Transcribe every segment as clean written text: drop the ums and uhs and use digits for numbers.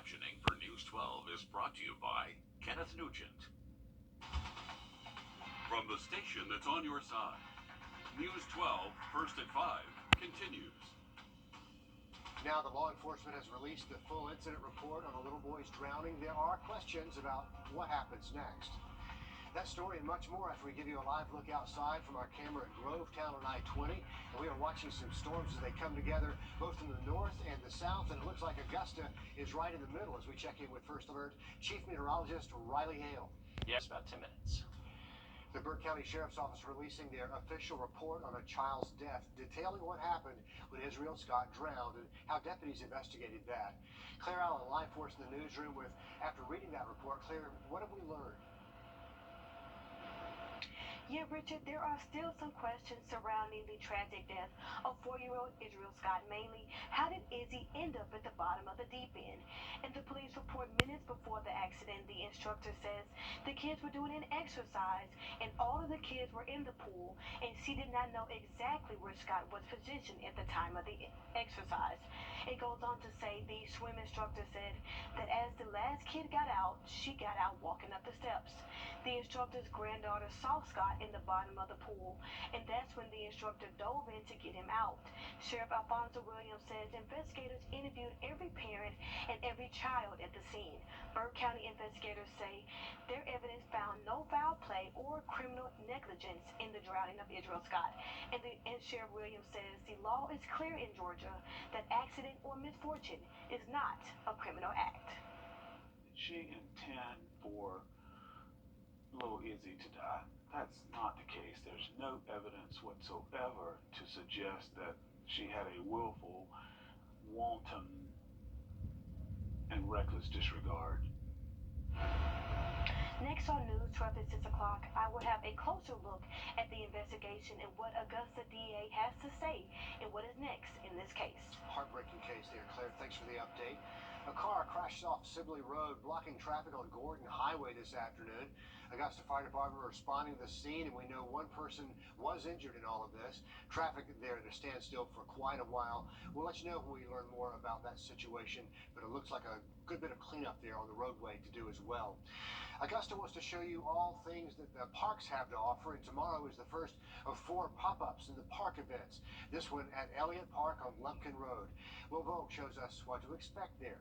captioning for News 12 is brought to you by Kenneth Nugent. From the station that's on your side, News 12, first at 5, continues. Now the law enforcement has released the full incident report on a little boy's drowning. There are questions about what happens next. That story and much more after we give you a live look outside from our camera at Grovetown on I-20. And we are watching some storms as they come together, both in the north and the south. And it looks like Augusta is right in the middle as we check in with First Alert Chief Meteorologist Riley Hale. Yes, about 10 minutes. The Burke County Sheriff's Office releasing their official report on a child's death, detailing what happened when Israel Scott drowned and how deputies investigated that. Claire Allen, live for us in the newsroom with, after reading that report, Claire, what have we learned? Yeah, Richard, there are still some questions surrounding the tragic death of 4-year-old Israel Scott. Mainly, how did Izzy end up at the bottom of the deep end? In the police report minutes before the accident, the instructor says the kids were doing an exercise and all of the kids were in the pool, and she did not know exactly where Scott was positioned at the time of the exercise. It goes on to say the swim instructor said that as the last kid got out, she got out walking up the steps. The instructor's granddaughter saw Scott in the bottom of the pool, and that's when the instructor dove in to get him out. Sheriff Alfonso Williams says investigators interviewed every parent and every child at the scene. Burke County investigators say their evidence found no foul play or criminal negligence in the drowning of Israel Scott. And Sheriff Williams says the law is clear in Georgia that accident or misfortune is not a criminal act. Did she intend for little Izzy to die? That's not the case. There's no evidence whatsoever to suggest that she had a willful, wanton, and reckless disregard. Next on News 12 at 6 o'clock, I will have a closer look at the investigation and what Augusta DA has to say and what is next in this case. Heartbreaking case there, Claire. Thanks for the update. A car crashed off Sibley Road, blocking traffic on Gordon Highway this afternoon. Augusta Fire Department responding to the scene, and we know one person was injured in all of this. Traffic there at a standstill for quite a while. We'll let you know when we learn more about that situation, but it looks like a good bit of cleanup there on the roadway to do as well. Augusta wants to show you all things that the parks have to offer, and tomorrow is the first of 4 pop-ups in the park events. This one at Elliott Park on Lumpkin Road. Will Vogue shows us what to expect there.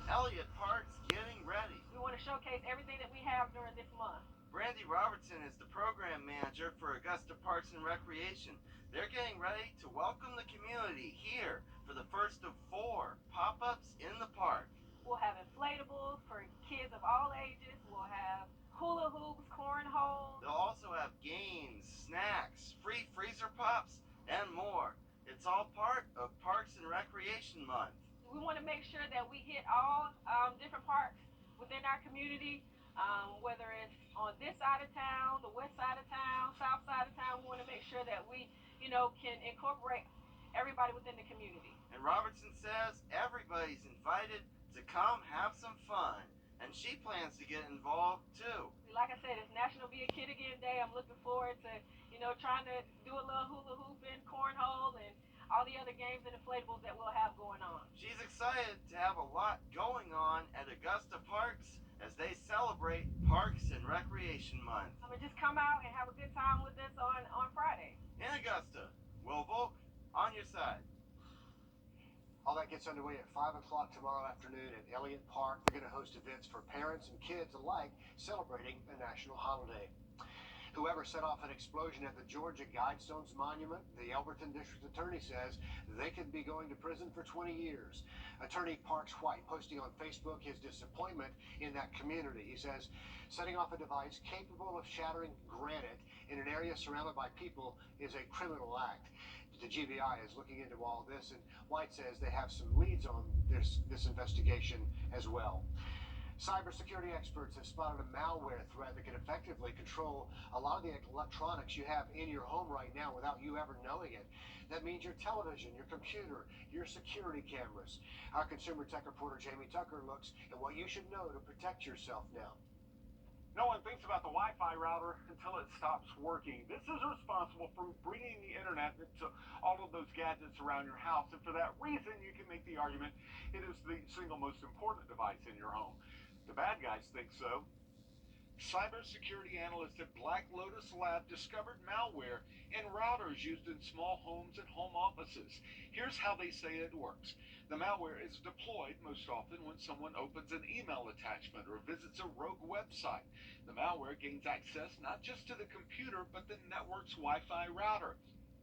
Elliott Park's getting ready. We want to showcase everything that we have during this month. Brandy Robertson is the program manager for Augusta Parks and Recreation. They're getting ready to welcome the community here for the first of 4 pop-ups in the park. We'll have inflatables for kids of all ages. We'll have hula hoops, cornhole. They'll also have games, snacks, free freezer pops, and more. It's all part of Parks and Recreation Month. We want to make sure that we hit all different parks within our community, whether it's on this side of town, the west side of town, south side of town. We want to make sure that we, can incorporate everybody within the community. And Robertson says everybody's invited to come have some fun, and she plans to get involved too. Like I said, it's National Be a Kid Again Day. I'm looking forward to, trying to do a little hula hooping, cornhole, and all the other games and inflatables that we'll have going on. She's excited to have a lot going on at Augusta Parks as they celebrate Parks and Recreation Month. Just come out and have a good time with us on Friday. In Augusta, Will Volk, on your side. All that gets underway at 5 o'clock tomorrow afternoon at Elliott Park. They're going to host events for parents and kids alike celebrating a national holiday. Whoever set off an explosion at the Georgia Guidestones Monument, the Elberton District Attorney says they could be going to prison for 20 years. Attorney Parks White posting on Facebook his disappointment in that community. He says setting off a device capable of shattering granite in an area surrounded by people is a criminal act. The GBI is looking into all this, and White says they have some leads on this investigation as well. Cybersecurity experts have spotted a malware threat that can effectively control a lot of the electronics you have in your home right now without you ever knowing it. That means your television, your computer, your security cameras. Our consumer tech reporter Jamie Tucker looks at what you should know to protect yourself now. No one thinks about the Wi-Fi router until it stops working. This is responsible for bringing the internet to all of those gadgets around your house. And for that reason, you can make the argument it is the single single most important device in your home. The bad guys think so. Cybersecurity analysts at Black Lotus Lab discovered malware in routers used in small homes and home offices. Here's how they say it works. The malware is deployed most often when someone opens an email attachment or visits a rogue website. The malware gains access not just to the computer, but the network's Wi-Fi router.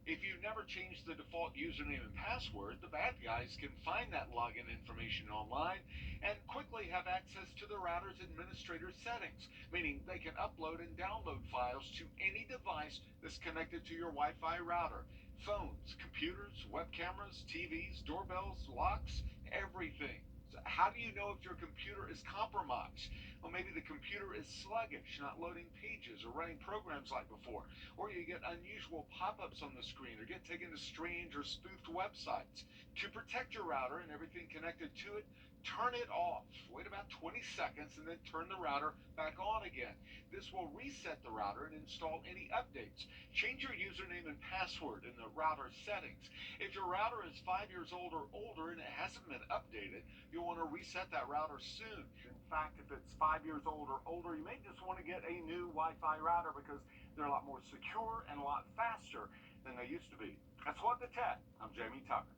If you've never changed the default username and password, the bad guys can find that login information online and quickly have access to the router's administrator settings, meaning they can upload and download files to any device that's connected to your Wi-Fi router. Phones, computers, web cameras, TVs, doorbells, locks, everything. So how do you know if your computer is compromised? Well, maybe the computer is sluggish, not loading pages or running programs like before. Or you get unusual pop-ups on the screen or get taken to strange or spoofed websites. To protect your router and everything connected to it, turn it off. Wait about 20 seconds and then turn the router back on again. This will reset the router and install any updates. Change your username and password in the router settings. If your router is 5 years old or older and it hasn't been updated, you'll want to reset that router soon. In fact, if it's 5 years old or older, you may just want to get a new Wi-Fi router because they're a lot more secure and a lot faster than they used to be. That's What the Tech. I'm Jamie Tucker.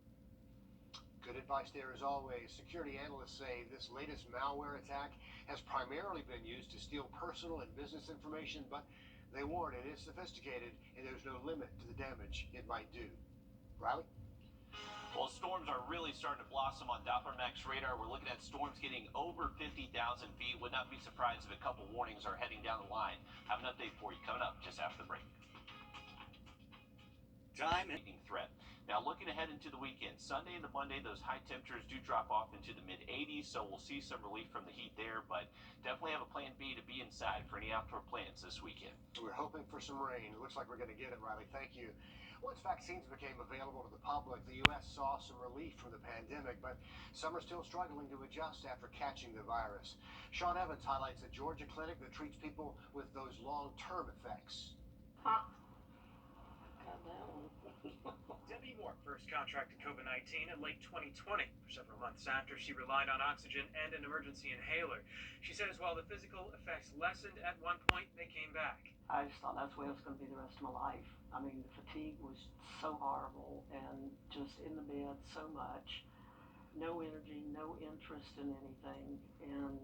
Good advice there as always. Security analysts say this latest malware attack has primarily been used to steal personal and business information, but they warn it is sophisticated and there's no limit to the damage it might do. Riley? Well, storms are really starting to blossom on Doppler Max radar. We're looking at storms getting over 50,000 feet. Would not be surprised if a couple warnings are heading down the line. Have an update for you coming up just after the break. Time and Threat. Now, looking ahead into the weekend, Sunday and the Monday, those high temperatures do drop off into the mid-80s, so we'll see some relief from the heat there, but definitely have a plan B to be inside for any outdoor plans this weekend. We're hoping for some rain. It looks like we're going to get it, Riley. Thank you. Once vaccines became available to the public, the U.S. saw some relief from the pandemic, but some are still struggling to adjust after catching the virus. Sean Evans highlights a Georgia clinic that treats people with those long-term effects. Debbie Moore first contracted COVID-19 in late 2020, several months after she relied on oxygen and an emergency inhaler. She says while the physical effects lessened at one point, they came back. I just thought that's the way it was going to be the rest of my life. I mean, the fatigue was so horrible and just in the bed so much. No energy, no interest in anything. And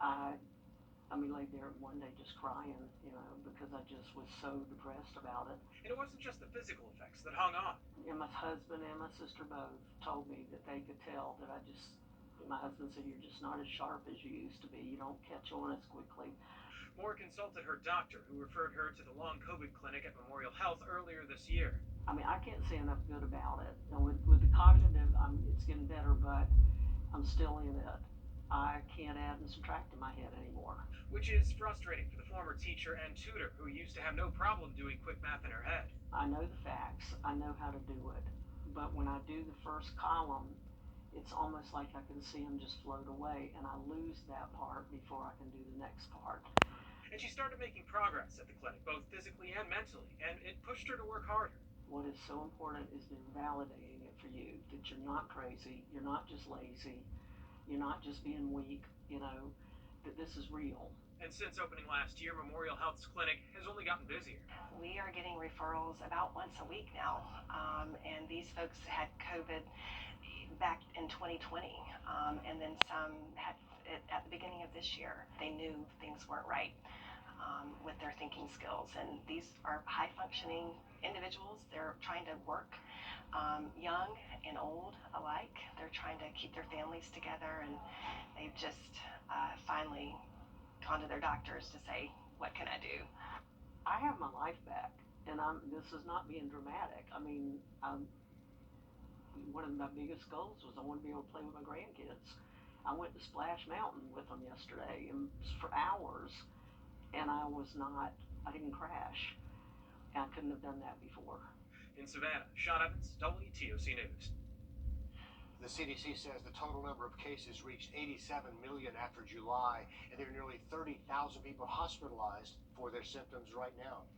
I laid there one day just crying, because I just was so depressed about it. And it wasn't just the physical effects that hung on. And my husband and my sister both told me that they could tell that my husband said, you're just not as sharp as you used to be. You don't catch on as quickly. Moore consulted her doctor, who referred her to the long COVID clinic at Memorial Health earlier this year. I mean, I can't say enough good about it. And with the cognitive, it's getting better, but I'm still in it. I can't add and subtract in my head anymore. Which is frustrating for the former teacher and tutor who used to have no problem doing quick math in her head. I know the facts. I know how to do it. But when I do the first column, it's almost like I can see them just float away, and I lose that part before I can do the next part. And she started making progress at the clinic, both physically and mentally, and it pushed her to work harder. What is so important is them validating it for you, that you're not crazy, you're not just lazy, you're not just being weak, that this is real. And since opening last year, Memorial Health's clinic has only gotten busier. We are getting referrals about once a week now, and these folks had COVID back in 2020, and then some had it at the beginning of this year. They knew things weren't right with their thinking skills, and these are high-functioning individuals. They're trying to work, young and old alike. They're trying to keep their families together, and they've just finally gone to their doctors to say, what can I do? I have my life back, and this is not being dramatic. I mean, one of my biggest goals was I want to be able to play with my grandkids. I went to Splash Mountain with them yesterday for hours, and I didn't crash. I couldn't have done that before. In Savannah, Sean Evans, WTOC News. The CDC says the total number of cases reached 87 million after July, and there are nearly 30,000 people hospitalized for their symptoms right now.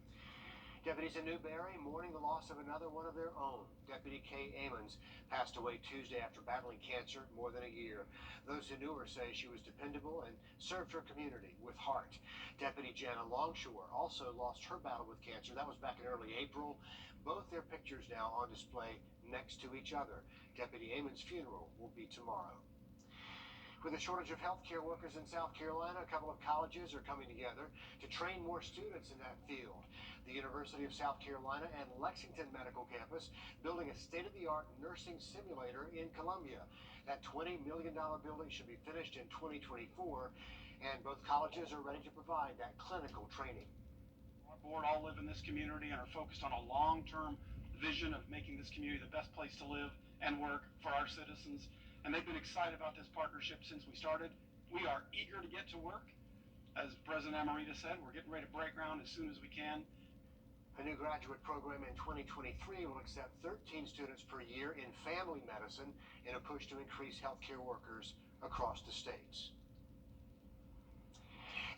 Deputies in Newberry mourning the loss of another one of their own. Deputy Kay Amons passed away Tuesday after battling cancer more than a year. Those who knew her say she was dependable and served her community with heart. Deputy Jana Longshore also lost her battle with cancer. That was back in early April. Both their pictures now on display next to each other. Deputy Amons' funeral will be tomorrow. With a shortage of healthcare workers in South Carolina, a couple of colleges are coming together to train more students in that field. The University of South Carolina and Lexington Medical Campus building a state-of-the-art nursing simulator in Columbia. That $20 million building should be finished in 2024, and both colleges are ready to provide that clinical training. Our board all live in this community and are focused on a long-term vision of making this community the best place to live and work for our citizens. And they've been excited about this partnership since we started. We are eager to get to work. As President Amarita said, we're getting ready to break ground as soon as we can. A new graduate program in 2023 will accept 13 students per year in family medicine in a push to increase healthcare workers across the states.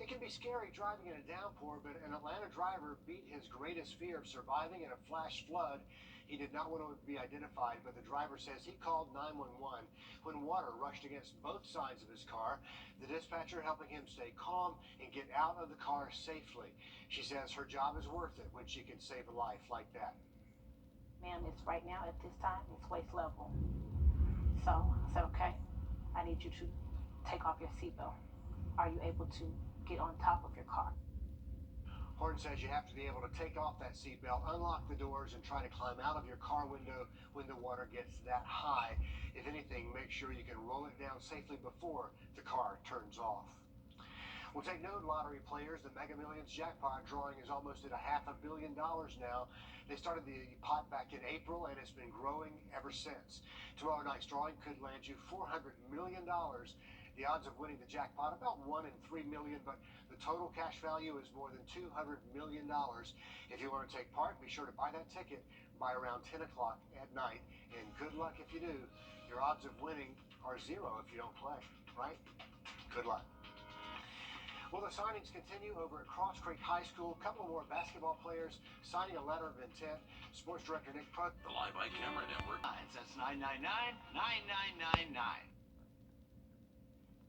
It can be scary driving in a downpour, but an Atlanta driver beat his greatest fear of surviving in a flash flood. He did not want to be identified, but the driver says he called 911 when water rushed against both sides of his car, the dispatcher helping him stay calm and get out of the car safely. She says her job is worth it when she can save a life like that. Ma'am, it's right now at this time, it's waist level. So I said, okay, I need you to take off your seatbelt. Are you able to get on top of your car? Horton says you have to be able to take off that seatbelt, unlock the doors, and try to climb out of your car window when the water gets that high. If anything, make sure you can roll it down safely before the car turns off. We'll take note, lottery players. The Mega Millions jackpot drawing is almost at $500 million now. They started the pot back in April, and it's been growing ever since. Tomorrow night's drawing could land you $400 million. The odds of winning the jackpot, about 1 in 3 million, but the total cash value is more than $200 million. If you want to take part, be sure to buy that ticket by around 10 o'clock at night. And good luck if you do. Your odds of winning are 0 if you don't play, right? Good luck. Well, the signings continue over at Cross Creek High School. A couple of more basketball players signing a letter of intent. Sports Director Nick Prutt. The Live by Camera Network. That's 999-9999.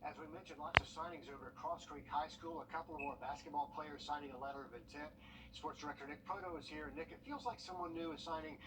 As we mentioned, lots of signings over at Cross Creek High School. A couple of more basketball players signing a letter of intent. Sports Director Nick Proto is here. Nick, it feels like someone new is signing,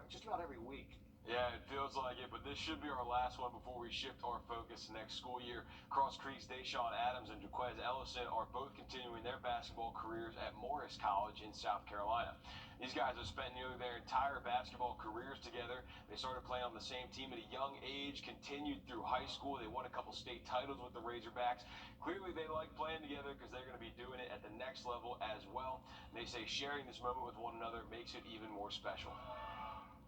just about every week. Yeah, it feels like it, but this should be our last one before we shift our focus next school year. Cross Creek's Deshaun Adams and Jaquez Ellison are both continuing their basketball careers at Morris College in South Carolina. These guys have spent nearly their entire basketball careers together. They started playing on the same team at a young age, continued through high school. They won a couple state titles with the Razorbacks. Clearly, they like playing together because they're going to be doing it at the next level as well. And they say sharing this moment with one another makes it even more special.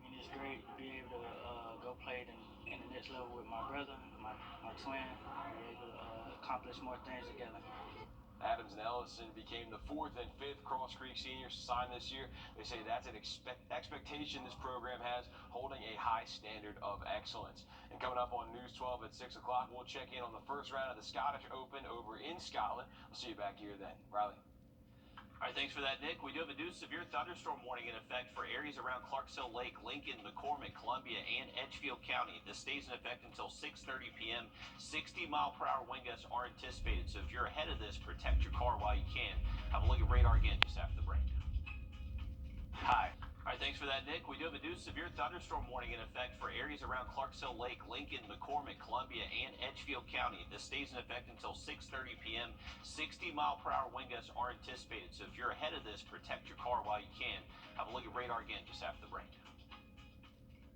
It's great to be able to go play in the next level with my brother, my twin. We're able to accomplish more things together. Adams and Ellison became the 4th and 5th Cross Creek seniors to sign this year. They say that's an expectation this program has, holding a high standard of excellence. And coming up on News 12 at 6 o'clock, we'll check in on the first round of the Scottish Open over in Scotland. We'll see you back here then. Riley. All right, thanks for that, Nick. We do have a new severe thunderstorm warning in effect for areas around Clarksville Lake, Lincoln, McCormick, Columbia, and Edgefield County. This stays in effect until 6:30 p.m. 60-mile-per-hour wind gusts are anticipated. So if you're ahead of this, protect your car while you can. Have a look at radar again just after the break. Hi. All right, thanks for that, Nick. We do have a new severe thunderstorm warning in effect for areas around Clarksville Lake, Lincoln, McCormick, Columbia, and Edgefield County. This stays in effect until 6:30 p.m. 60-mile-per-hour wind gusts are anticipated. So if you're ahead of this, protect your car while you can. Have a look at radar again just after the break.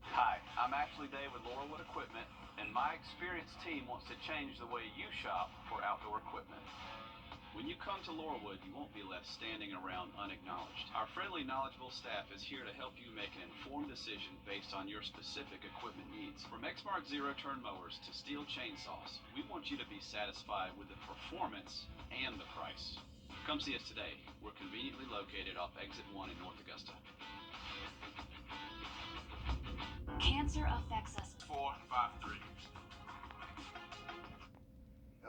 Hi, I'm Ashley Day with Laurelwood Equipment, and my experienced team wants to change the way you shop for outdoor equipment. When you come to Laurelwood, you won't be left standing around unacknowledged. Our friendly, knowledgeable staff is here to help you make an informed decision based on your specific equipment needs. From Exmark zero-turn mowers to steel chainsaws, we want you to be satisfied with the performance and the price. Come see us today. We're conveniently located off Exit 1 in North Augusta. Cancer affects us. 453.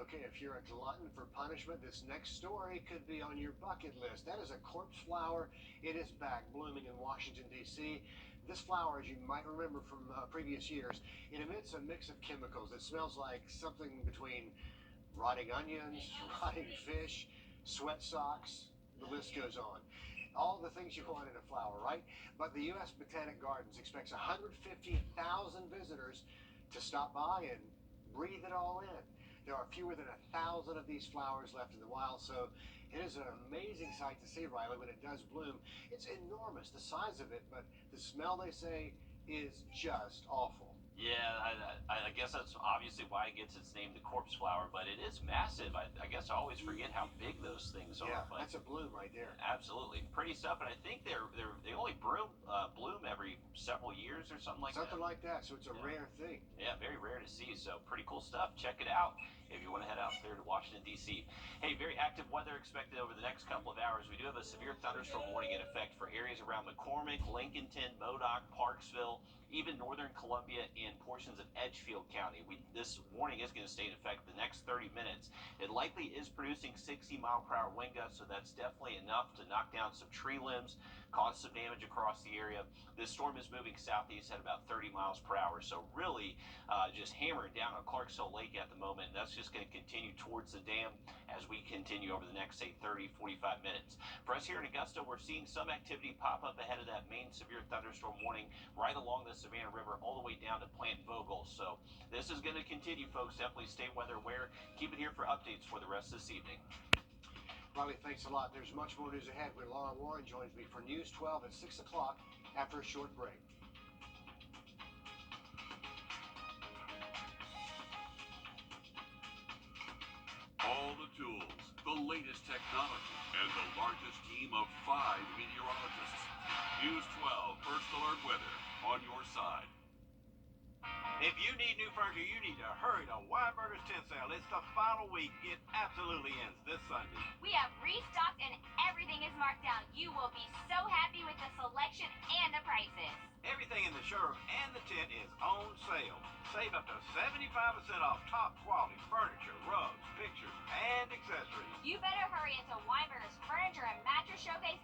Okay, if you're a glutton for punishment, this next story could be on your bucket list. That is a corpse flower. It is back blooming in Washington, D.C. This flower, as you might remember from previous years, it emits a mix of chemicals that smells like something between rotting onions, rotting fish, sweat socks, the list goes on. All the things you want in a flower, right? But the U.S. Botanic Gardens expects 150,000 visitors to stop by and breathe it all in. There are fewer than 1,000 of these flowers left in the wild, so it is an amazing sight to see, Riley, when it does bloom. It's enormous, the size of it, but the smell, they say, is just awful. Yeah, I guess that's obviously why it gets its name, the corpse flower, but it is massive. I guess I always forget how big those things are. Yeah, But that's a bloom right there. absolutely pretty stuff, and I think they only bloom every several years or something like that. Something like that, so it's a rare thing. Yeah, very rare to see. So pretty cool stuff. Check it out if you want to head out there to Washington, D.C. Hey, very active weather expected over the next couple of hours. We do have a severe thunderstorm warning in effect for areas around McCormick, Lincolnton, Modoc, Parksville, even northern Columbia and portions of Edgefield County. This warning is going to stay in effect for the next 30 minutes. It likely is producing 60-mile-per-hour wind gusts, so that's definitely enough to knock down some tree limbs, cause some damage across the area. This storm is moving southeast at about 30 miles per hour, so really just hammering down on Clarksville Lake at the moment. That's just going to continue towards the dam as we continue over the next, say, 30, 45 minutes. For us here in Augusta, we're seeing some activity pop up ahead of that main severe thunderstorm warning right along the Savannah River all the way down to Plant Vogel. So this is going to continue, folks. Definitely stay weather aware. Keep it here for updates for the rest of this evening. Riley, thanks a lot. There's much more news ahead when Laura Warren joins me for News 12 at 6 o'clock after a short break. All the tools, the latest technology, and the largest team of 5 meteorologists. News 12 First Alert Weather on your side. If you need new furniture, you need to hurry to Weinberger's Tent Sale. It's the final week. It absolutely ends this Sunday. We have restocked and everything is marked down. You will be so happy with the selection and the prices. Everything in the showroom and the tent is on sale. Save up to 75% off top quality furniture, rugs, pictures, and accessories. You better hurry into Weinberger's Furniture and Mattress Showcase